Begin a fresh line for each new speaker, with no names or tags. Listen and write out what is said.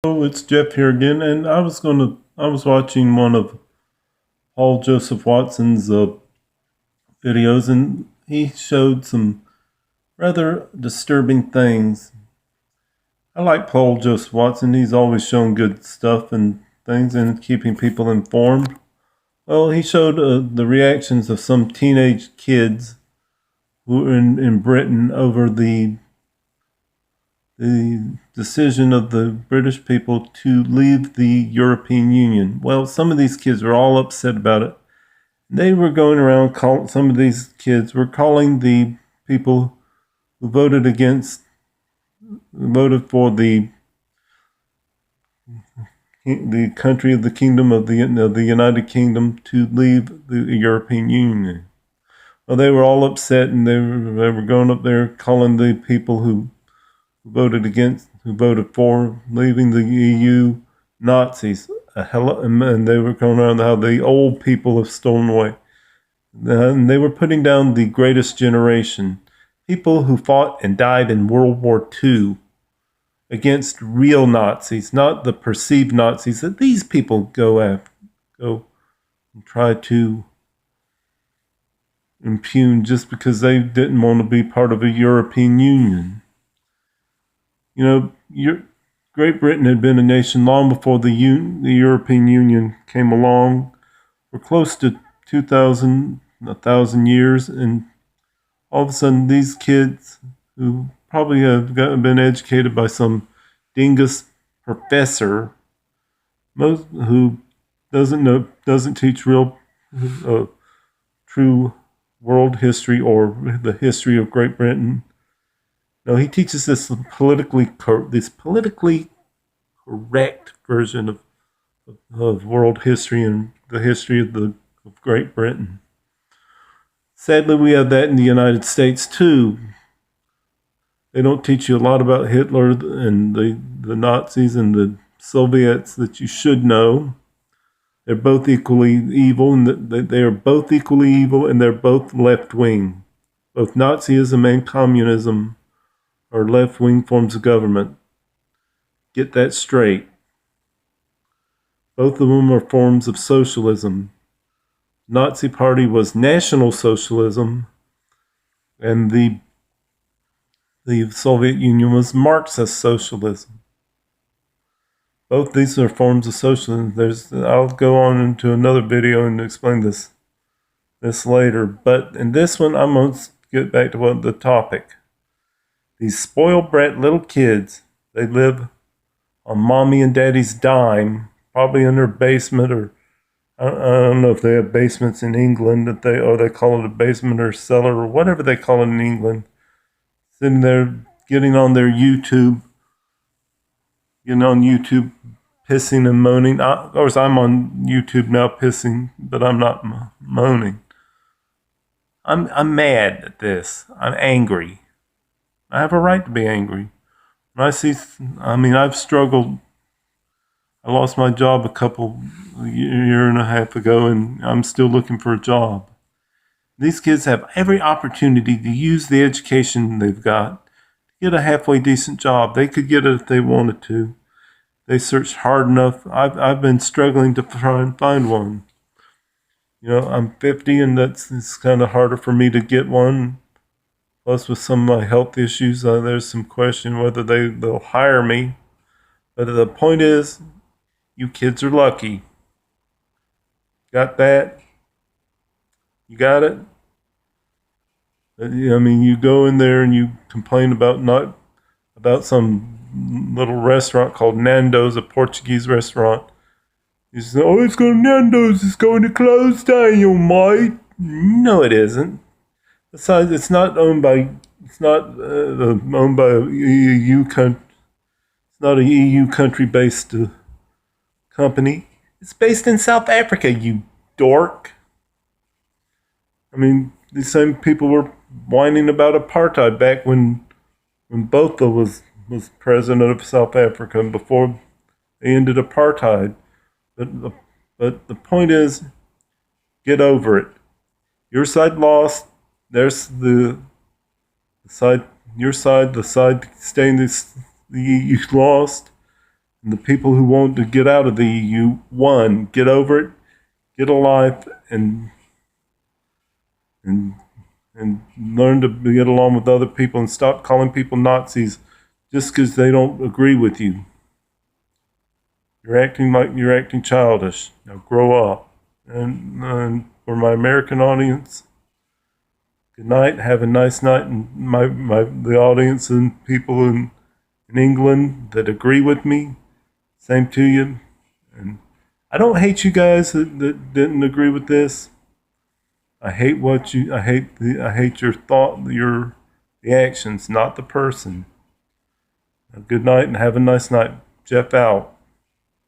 Oh, it's Jeff here again, and I was watching one of Paul Joseph Watson's videos, and he showed some rather disturbing things. I like Paul Joseph Watson. He's always shown good stuff and things and keeping people informed. Well, he showed the reactions of some teenage kids who were in Britain over the decision of the British people to leave the European Union. Well, some of these kids were all upset about it. They were going around some of these kids were calling the people who voted for the country of the kingdom of the United Kingdom to leave the European Union. Well, they were all upset, and they were going up there calling the people who voted for leaving the EU Nazis. And they were going around how the old people have stolen away. And they were putting down the greatest generation, people who fought and died in World War II against real Nazis, not the perceived Nazis that these people go and try to impugn just because they didn't want to be part of a European Union. You know, Great Britain had been a nation long before the European Union came along. We're close to 1,000 years, and all of a sudden these kids who probably have been educated by some dingus professor who doesn't teach real true world history or the history of Great Britain. No, he teaches this politically correct version of world history and the history of Great Britain. Sadly, we have that in the United States too. They don't teach you a lot about Hitler and the Nazis and the Soviets that you should know. They're both equally evil, and they are both equally evil, and they're both left wing. Both Nazism and communism are left wing forms of government. Get that straight. Both of them are forms of socialism. Nazi Party was National Socialism, and the Soviet Union was Marxist socialism. Both these are forms of socialism. I'll go on into another video and explain this later. But in this one, I'm going to get back to the topic. These spoiled brat little kids, they live on mommy and daddy's dime, probably in their basement, or I don't know if they have basements in England they call it a basement or cellar or whatever they call it in England. Sitting there getting on YouTube, pissing and moaning. Of course, I'm on YouTube now pissing, but I'm not moaning. I'm mad at this. I'm angry. I have a right to be angry. When I've struggled. I lost my job a year and a half ago, and I'm still looking for a job. These kids have every opportunity to use the education they've got to get a halfway decent job. They could get it if they wanted to. They searched hard enough. I've been struggling to try and find one. I'm 50, and it's kind of harder for me to get one. Plus, with some of my health issues, there's some question whether they'll hire me. But the point is, you kids are lucky. Got that? You got it? You go in there and you complain about some little restaurant called Nando's, a Portuguese restaurant. You say, "Oh, it's going Nando's. It's going to close down, mate." No, it isn't. Besides, it's not owned by a EU country. It's not a EU country-based company. It's based in South Africa, you dork. These same people were whining about apartheid back when Botha was president of South Africa before they ended apartheid. But the point is, get over it. Your side lost. There's the side. Your side, the side staying the EU lost. And the people who want to get out of the EU, one, get over it, get a life, and and learn to get along with other people and stop calling people Nazis just because they don't agree with you. You're acting childish. Now grow up. And for my American audience, good night. Have a nice night. And the audience and people in England that agree with me, same to you. And I don't hate you guys that didn't agree with this. I hate I hate your the actions, not the person. Good night and have a nice night. Jeff out.